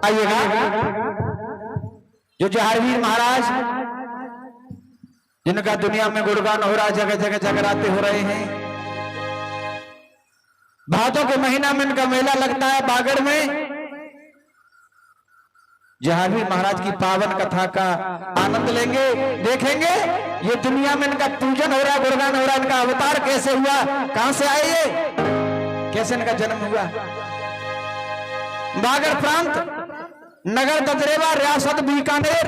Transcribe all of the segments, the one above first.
आइएगा। जो जहारवीर महाराज जिनका दुनिया में गुणगान हो रहा है, जगह जगह जगराते हो रहे हैं। भादों के महीना में इनका मेला लगता है बागड़ में। जहारवीर महाराज की पावन कथा का आनंद लेंगे, देखेंगे ये दुनिया में इनका पूजन हो रहा है, गुणगान हो रहा है। इनका अवतार कैसे हुआ, कहां से आए ये, कैसे इनका जन्म हुआ। बागड़ प्रांत, नगर ददरेवा, रियासत बीकानेर,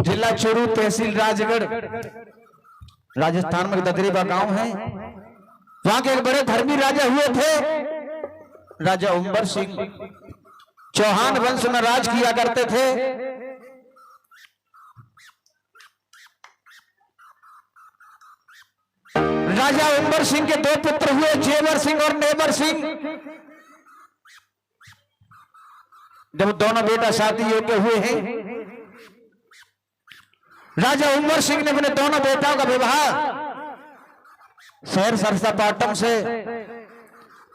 जिला चूरू, तहसील राजगढ़, राजस्थान में ददरेवा गांव है। वहां के एक बड़े धर्मी राजा हुए थे, राजा उम्बर सिंह। चौहान वंश में राज किया करते थे। राजा उम्बर सिंह के दो पुत्र हुए, जेवर सिंह और नेवर सिंह। जब दोनों बेटा शादी योग्य हुए हैं, राजा उम्बर सिंह ने अपने दोनों बेटाओं का विवाह शहर सरसापाटम से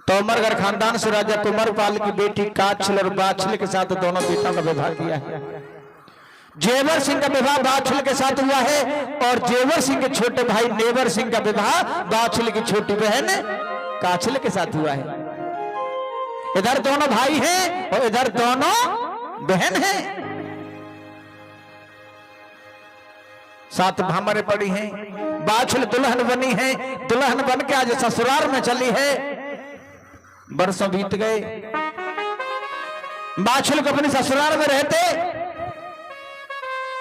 तोमरगढ़ खानदान से राजा कुंवरपाल की बेटी काछल और बाछल के साथ दोनों बेटाओं का विवाह किया है। जेवर सिंह का विवाह बाछल के साथ हुआ है और जेवर सिंह के छोटे भाई नेवर सिंह का विवाह बाछल की छोटी बहन काछल के साथ हुआ है। इधर दोनों भाई हैं और इधर दोनों बहन हैं। 7 भामरे पड़ी हैं। बाछल दुल्हन बनी है, दुल्हन बन के आज ससुराल में चली है। बरसों बीत गए, बाछल को अपने ससुराल में रहते,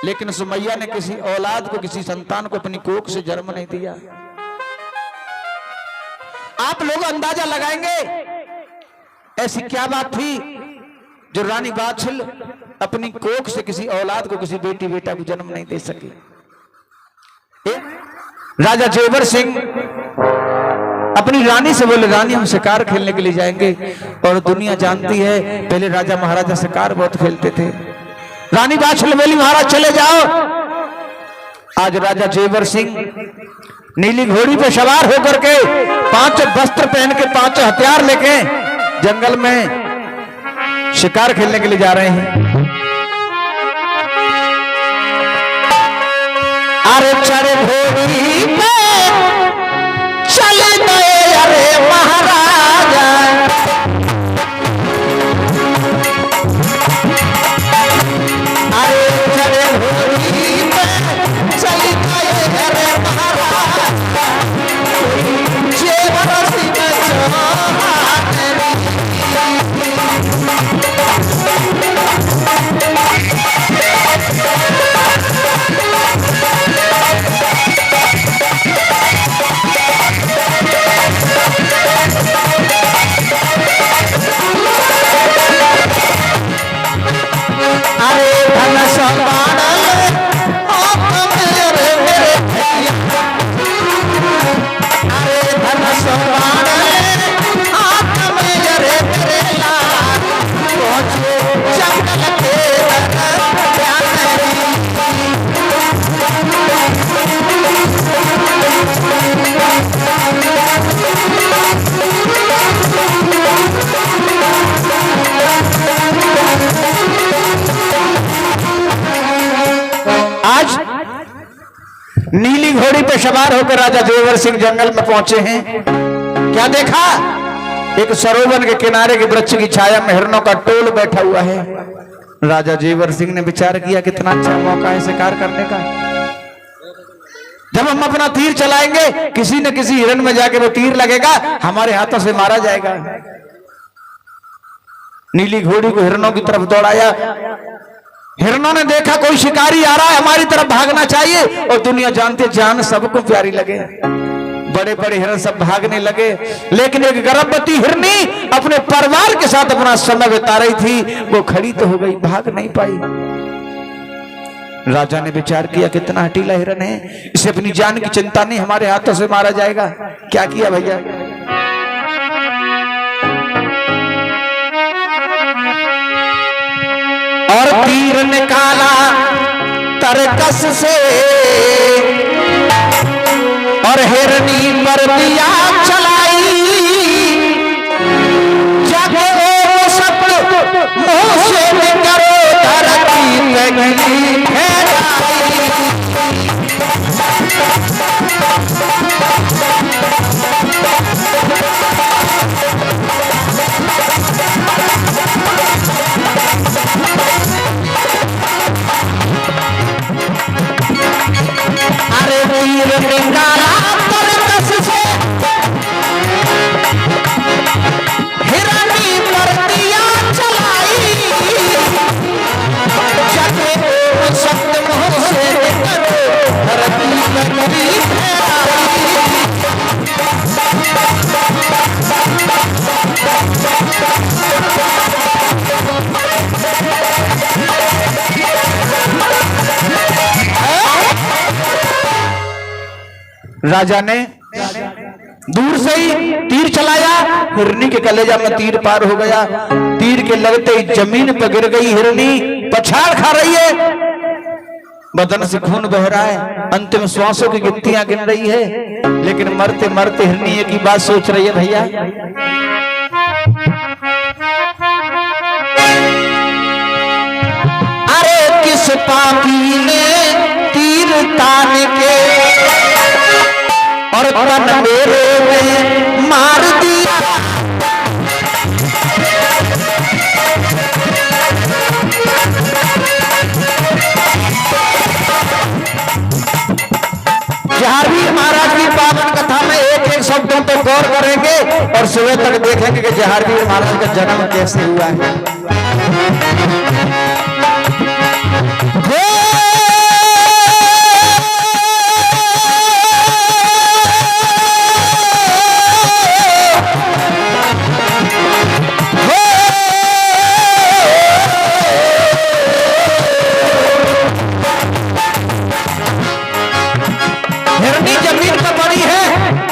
लेकिन सुमैया ने किसी औलाद को, किसी संतान को अपनी कोख से जन्म नहीं दिया। आप लोग अंदाजा लगाएंगे ऐसी क्या बात थी जो रानी बाछल अपनी कोख से किसी औलाद को, किसी बेटी बेटा को जन्म नहीं दे सकी। राजा जेवर सिंह अपनी रानी से बोले, रानी हम शिकार खेलने के लिए जाएंगे। और दुनिया जानती है पहले राजा महाराजा शिकार बहुत खेलते थे। रानी बाछल बोली, महाराज चले जाओ। आज राजा जेवर सिंह नीली घोड़ी पे सवार होकर के 5 वस्त्र पहन के 5 हथियार लेके जंगल में शिकार खेलने के लिए जा रहे हैं। अरे चढ़े घोड़ी पे चले गए अरे महाराजा, अरे चढ़े घोड़ी पे चले गए अरे महाराजा। जेवर सिंह नीली घोड़ी पे सवार होकर राजा जेवर सिंह जंगल में पहुंचे हैं। क्या देखा, एक सरोवर के किनारे के वृक्ष की छाया में हिरणों का टोल बैठा हुआ है। राजा जेवर सिंह ने विचार किया, कितना अच्छा मौका है शिकार करने का। जब हम अपना तीर चलाएंगे, किसी न किसी हिरण में जाके वो तीर लगेगा, हमारे हाथों से मारा जाएगा। नीली घोड़ी को हिरणों की तरफ दौड़ाया। हिरणों ने देखा कोई शिकारी आ रहा है, हमारी तरफ भागना चाहिए। और दुनिया जानती है जान सबको प्यारी लगे। बड़े बड़े हिरण सब भागने लगे, लेकिन एक गर्भवती हिरनी अपने परिवार के साथ अपना समय बिता रही थी। वो खड़ी तो हो गई, भाग नहीं पाई। राजा ने विचार किया, कितना हटीला हिरण है, इसे अपनी जान की चिंता नहीं, हमारे हाथों से मारा जाएगा। क्या किया भैया, और तीर निकाला तरकस से और हिरनी पर दिया चलाई। जब वो सब मुंह से राजा ने दूर से ही तीर चलाया, हिरनी के कलेजा में तीर पार हो गया। तीर के लगते ही जमीन पर गिर गई हिरनी, पछाड़ खा रही है, बदन से खून बह रहा है, अंतिम श्वासों की गिनतियां गिन रही है। लेकिन मरते मरते हिरनी एक ही बात सोच रही है, भैया अरे किस पापी ने तीर तान के और तन मेरे में मार दिया। जहारवीर महाराज की पावन कथा में एक एक शब्दों पर गौर करेंगे और सुबह तक देखेंगे कि जहारवीर महाराज का जन्म कैसे हुआ है। हिरनी जमीन पर पड़ी है,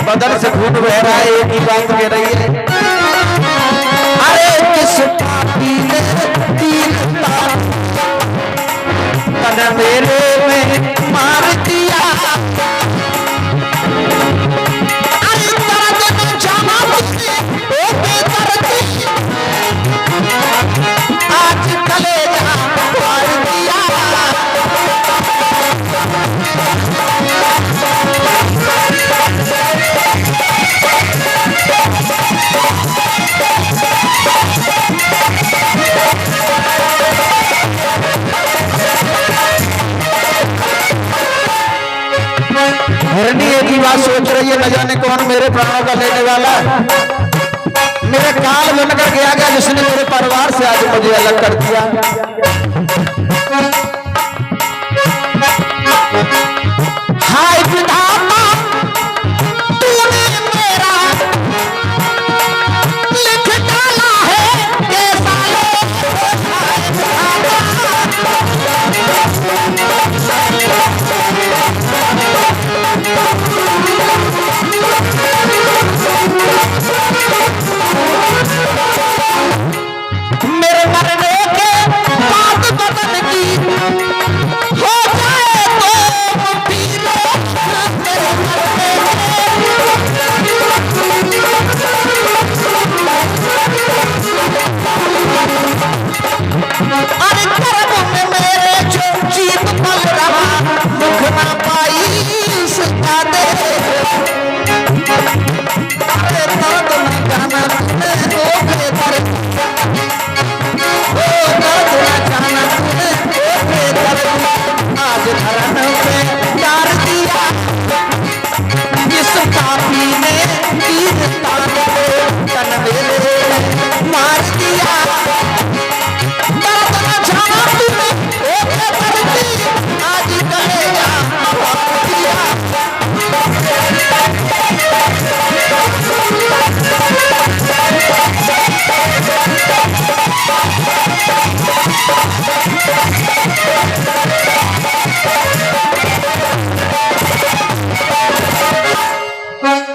बदन से खून बह रहा है, एक ही बात कह रही है अरे किस पापी ने तीर तान तन मेरे में मार दिया। अरे दर्द न जाना मुझे ओ बेदर्दी, आज कलेजा मार दिया। हिरनी एक ही बात सोच रही है, न जाने कौन मेरे प्राणों का लेने वाला, मेरे काल बनकर गया गया जिसने मेरे परिवार से आज मुझे अलग कर दिया। हाय विधाता तूने मेरा लिख डाला है ये सालों मेरे मरने के बाद बदन की हो जाए तो पीलो मेरे अरे कर्म में मेरे जो जीत पल रहा, मुख ना पाई सजा दे। अरे दर्द न जाना तूने ओ बेदर्द, ओ दर्द न जाना तूने ओ बेदर्द, आज धरन में डाल दिया। जिस पापी ने तीर तान के तन मेरे मार दिया। दर्द न जाना तूने ओ बेदर्दी, आज कलेजा मार दिया।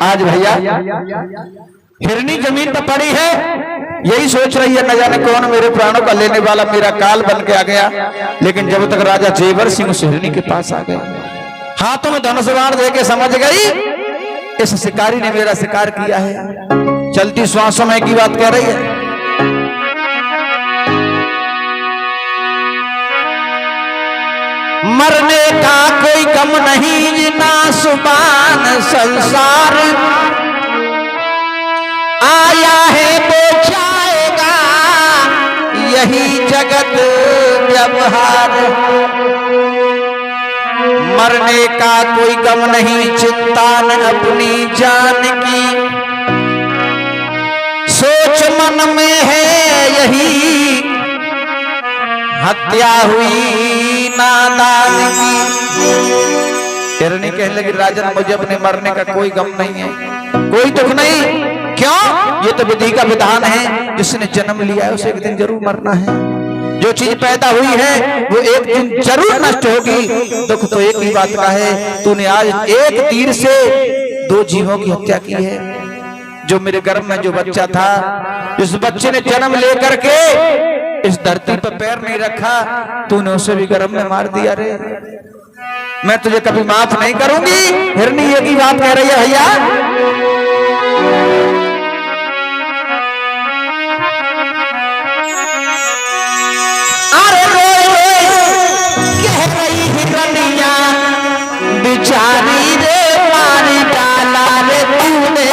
आज भैया हिरनी जमीन पर पड़ी है, यही सोच रही है न जाने कौन मेरे प्राणों का लेने वाला, मेरा काल बन के आ गया। लेकिन जब तक राजा जेवर सिंह उस हिरनी के पास आ गए, हाथों में धनुष बाण देके समझ गई इस शिकारी ने मेरा शिकार किया है। चलती श्वासों में की बात कह रही है, मरने का कोई गम नहीं ना सुबान संसार, आया है वो जाएगा यही जगत व्यवहार। मरने का कोई गम नहीं, चिंता न अपनी जान की, सोच मन में है यही हत्या हुई नादान की। हिरनी कहने लगी राजन मुझे अपने मरने का कोई गम नहीं है, कोई दुख नहीं। क्यों? ये तो विधि का विधान है, जिसने जन्म लिया है उसे एक दिन जरूर मरना है। जो चीज पैदा हुई है वो एक दिन जरूर नष्ट होगी। दुख तो एक ही बात का है, तूने आज एक तीर से 2 जीवों की हत्या की है। जो मेरे गर्भ में जो बच्चा था, इस बच्चे ने जन्म लेकर के इस धरती पर पैर नहीं रखा, तूने उसे भी गर्भ में मार दिया रे। मैं तुझे कभी माफ नहीं करूंगी। हिरनी एक ही बात कह रही है भैया, अरे कह रही हिरनिया बिचारी रे, मारी डाला रे तूने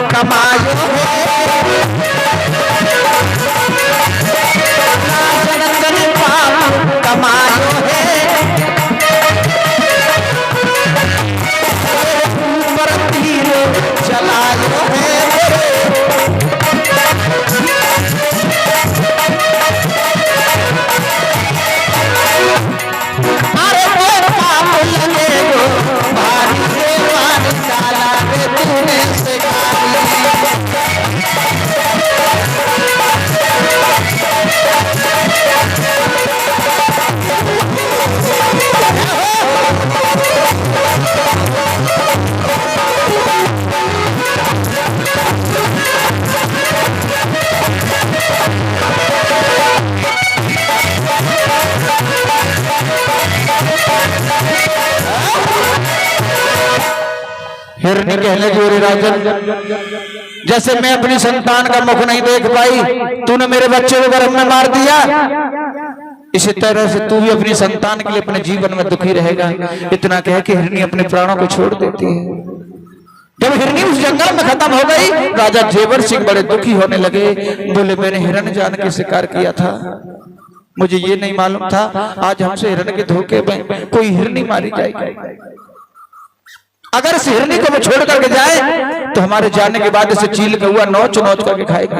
कमायो है, पाप कमायो है, ऊपर तीर चलायो है। अरे वो पाप लगे गो भारी से मार डाला रे तूने हिरनी कहने जोरे राजन, जैसे मैं अपनी संतान का मुख नहीं देख पाई, तूने मेरे बच्चे को गर्भ में मार दिया, इसी तरह से तू भी अपनी संतान के लिए अपने जीवन में दुखी रहेगा। इतना कह के हिरनी अपने प्राणों को छोड़ देती है। जब हिरनी उस जंगल में खत्म हो गई, राजा जेवर सिंह बड़े दुखी होने लगे। बोले मैंने हिरण जान के शिकार किया था, मुझे ये नहीं मालूम था आज हमसे हिरण के धोखे में कोई हिरनी मारी जाएगी। अगर इस हिरनी को वो छोड़ करके जाए तो हमारे जाने के बाद इसे चील का हुआ नोच नोच करके खाएगा।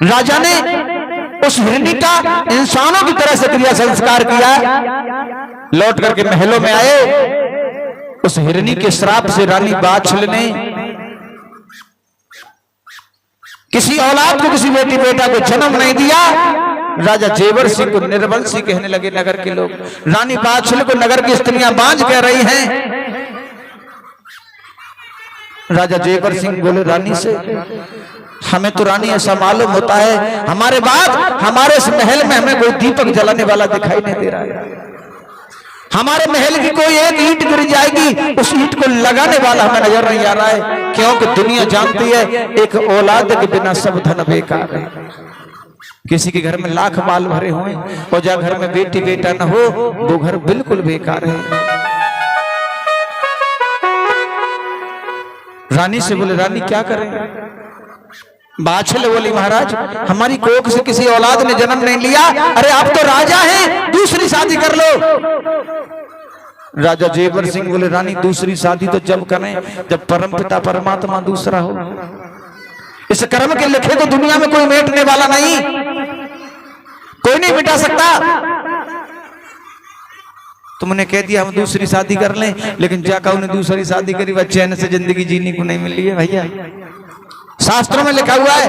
राजा ने उस हिरनी का इंसानों की तरह से क्रिया संस्कार किया। लौट करके महलों में आए, उस हिरनी के श्राप से रानी बाछल ने किसी औलाद को, किसी बेटी बेटा को जन्म नहीं दिया। राजा जेवर सिंह को निर्वंशी कहने लगे नगर के लोग। रानी बाछल को नगर की स्त्रियां बांझ कह रही हैं। राजा जेवर सिंह बोले रानी से, हमें तो रानी ऐसा मालूम होता है हमारे बाद हमारे इस महल में हमें कोई दीपक जलाने वाला दिखाई नहीं दे रहा है। हमारे महल की कोई एक ईंट गिर जाएगी, उस ईंट को लगाने वाला हमें नजर नहीं आ रहा है। क्योंकि दुनिया जानती है एक औलाद के बिना सब धन बेकार है। किसी के घर में लाख माल भरे हों और जहाँ घर में बेटी बेटा न हो, वो घर बिल्कुल बेकार है। रानी से बोले रानी क्या करें? बाछल बोली महाराज हमारी कोख से किसी औलाद ने जन्म नहीं लिया। अरे आप तो राजा हैं, दूसरी शादी कर लो। राजा जेवर सिंह बोले रानी दूसरी शादी तो जब करें जब परमपिता परमात्मा दूसरा हो। इस कर्म के लिखे को दुनिया में कोई मिटने वाला नहीं, कोई नहीं मिटा सकता। तुमने कह दिया हम दूसरी शादी कर लें, लेकिन जाकर उन्हें दूसरी शादी करी, वह चैन से जिंदगी जीने को नहीं मिली है। भैया शास्त्रों में लिखा हुआ है